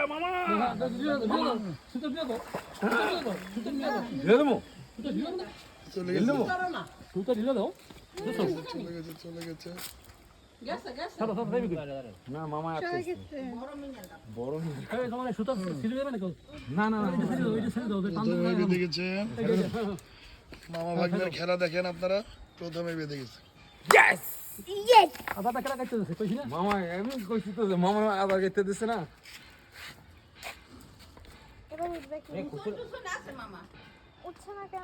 মামা চলে গেছে চলে গেছে না মামা বড় বেঁধে গেছে মামা ভাগ্নের খেলা দেখেন আপনারা প্রথমে বেঁধে গেছে মামা এমনি কইছি তো যে মামা আবার গেতে দিছে না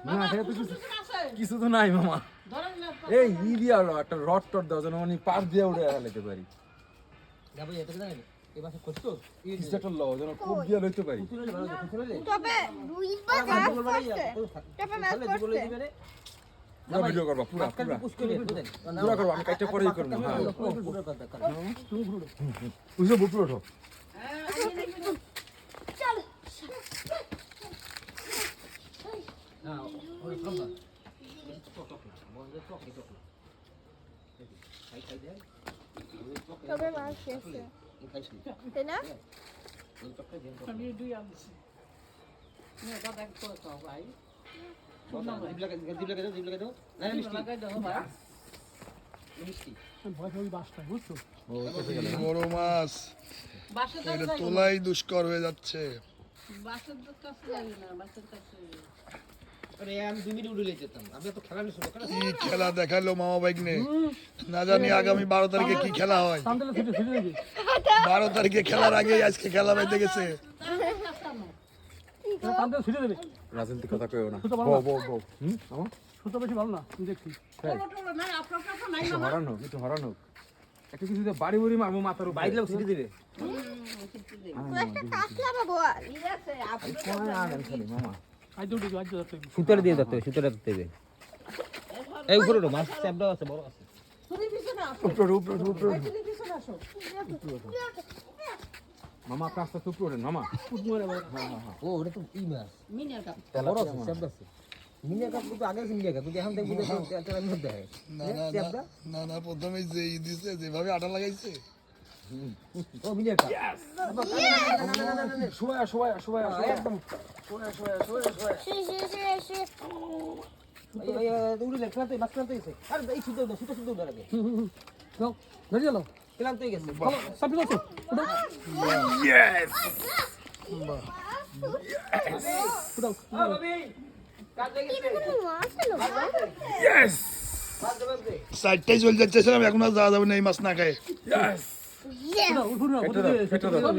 না সেটা তো কিছু তো নাই মামা এই ই দিয়া হলো একটা রড টড দেওয়া যেন উনি পার দিয়ে উড়ে ফেলাইতে পারি কিছু একটা লও যেন খুব দিয়ে লইতে পারি পুরা ভিডিও করবা পুরা করবা আমি কাইটা পরেই করবো হ্যাঁ বুঝলো বুপুর ওঠো তবে মাছ গেছে তাই না বড় মাছ এটা তোলাই দুষ্কর হয়ে যাচ্ছে কি খেলা দেখালো মামা ভাগ্নে না জানি আগামী 12 তারিখে কি খেলা হয় 12 তারিখে খেলার আগে আজকে খেলা বেঁধে গেছে রাজনীতি কথা কইও না বউ আমার সুতো বেশি ভালো না তুই দেখছি একটু হরানো একটা কিছু বাড়ি বাড়ি মারবো মাথার উপর বাইরে ছিটে দিবে একটা কাঁচলা বাবু মামা আজ দুটো আজ ধরতে সুতোটা দিয়ে ধরতে হবে সুতোটা ধরতে হবে এই উপরে মাছ চ্যাপটা আছে বড় আছে উপরে মামা কাজটা তো উপরে মামা ও ওটা তো ই মাছ বড় আছে চ্যাপটা আছে মিনিয়া কাপ তো আগে মিনিয়া কাপ তুই এখন দেখবি তেলের মধ্যে হয় না না প্রথমে যে দিছে যেভাবে আটা লাগাইছে ও মিনিয়া কাপ শোয়া একদম উড়ে লে ক্লান্তি মাছ ক্লান্তি গেছে আরে এই সুতো লাগে যাও ধরে গেল ক্লান্তি গেছে সাপি আছে ইয়েস ইয়েস সাইডটাই চলে যাচ্ছে আমি এখন আর যাওয়া যাবে না এই মাছ না খায় ইয়েস